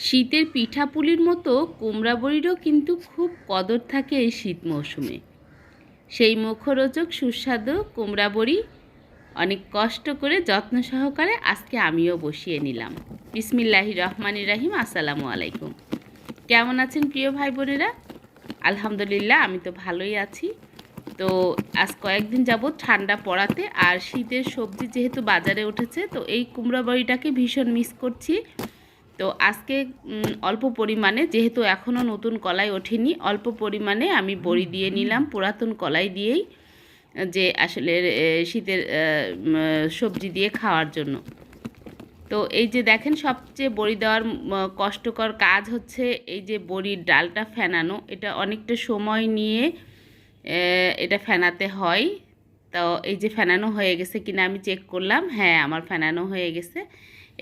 শীতের পিঠাপুলির মতো কুমড়া বড়িরও কিন্তু খুব কদর থাকে এই শীত মৌসুমে। সেই মুখরোচক সুস্বাদু কুমড়া বড়ি অনেক কষ্ট করে যত্ন সহকারে আজকে আমিও বসিয়ে নিলাম। বিসমিল্লাহির রহমানির রহিম। আসসালামু আলাইকুম। কেমন আছেন প্রিয় ভাই বোনেরা? আলহামদুলিল্লাহ, আমি তো ভালোই আছি। তো আজ কয়েকদিন যাবত ঠান্ডা পড়াতে আর শীতের সবজি যেহেতু বাজারে উঠেছে, তো এই কুমড়া বড়িটাকে ভীষণ মিস করছি। তো আজকে অল্প পরিমাণে, যেহেতু এখনও নতুন কলাই ওঠেনি, অল্প পরিমাণে আমি বড়ি দিয়ে নিলাম পুরাতন কলাই দিয়েই, যে আসলে শীতের সবজি দিয়ে খাওয়ার জন্য। তো এই যে দেখেন, সবচেয়ে বড়ি দেওয়ার কষ্টকর কাজ হচ্ছে এই যে বড়ির ডালটা ফেনানো। এটা অনেকটা সময় নিয়ে এটা ফেনাতে হয়। তো এই যে ফেনানো হয়ে গেছে কিনা আমি চেক করলাম, হ্যাঁ আমার ফেনানো হয়ে গেছে।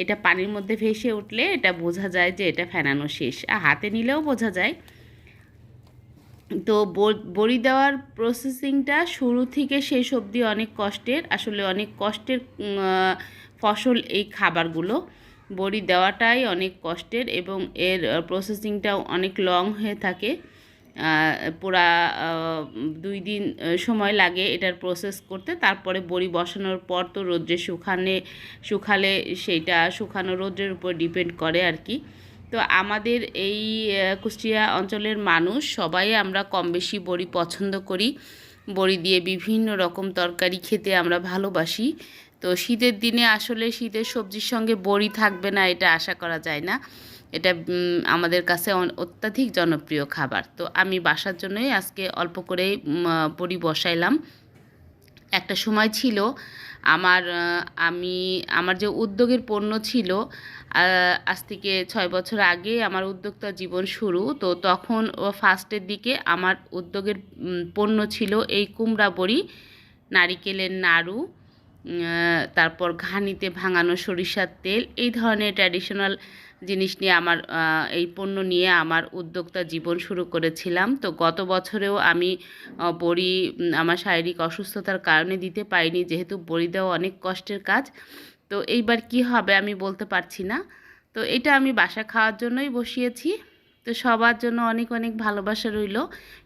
এটা পানির মধ্যে ভেসে উঠলে এটা বোঝা যায় যে এটা ফেনানো শেষ, আর হাতে নিলেও বোঝা যায়। তো বড়ি দেওয়ার প্রসেসিংটা শুরু থেকে শেষ অবধি অনেক কষ্টের, আসলে অনেক কষ্টের ফসল এই খাবারগুলো। বড়ি দেওয়াটাই অনেক কষ্টের এবং এর প্রসেসিংটাও অনেক লং হয়ে থাকে। পুরা 2 দিন সময় লাগে এটার প্রসেস করতে। তারপরে বড়ি বসানোর পর তো রোদ্রে শুকালে সেইটা শুকানো রোদ্রের উপর ডিপেন্ড করে আর কি। তো আমাদের এই কুষ্টিয়া অঞ্চলের মানুষ সবাই আমরা কম বেশি বড়ি পছন্দ করি। বড়ি দিয়ে বিভিন্ন রকম তরকারি খেতে আমরা ভালোবাসি। তো শীতের দিনে আসলে শীতের সবজির সঙ্গে বড়ি থাকবে না এটা আশা করা যায় না। এটা আমাদের কাছে অত্যাধিক জনপ্রিয় খাবার। তো আমি বাসার জন্যই আজকে অল্প করেই বড়ি বসাইলাম। একটা সময় ছিল আমার যে উদ্যোগের পণ্য ছিল, আজ থেকে 6 বছর আগে আমার উদ্যোক্তা জীবন শুরু। তো তখন ফার্স্টের দিকে আমার উদ্যোগের পণ্য ছিল এই কুমড়া বড়ি, নারিকেলের নাড়ু, তারপর ঘানিতে ভাঙানো সরিষার তেল, এই ধরনের ট্র্যাডিশনাল জিনিস নিয়ে এই পণ্য নিয়ে আমার উদ্যোক্তা জীবন শুরু করেছিলাম। তো গত বছরেও আমি বড়ি আমার শারীরিক অসুস্থতার কারণে দিতে পারিনি, যেহেতু বড়ি দেওয়া অনেক কষ্টের কাজ। তো এইবার কি হবে আমি বলতে পারছি না। তো এটা আমি বাসা খাওয়ার জন্যই বসিয়েছি। তো সবার জন্য অনেক অনেক ভালোবাসা রইল।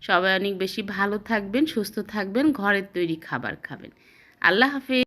সবাই অনেক বেশি ভালো থাকবেন, সুস্থ থাকবেন, ঘরের তৈরি খাবার খাবেন। আল্লাহ হাফেজ।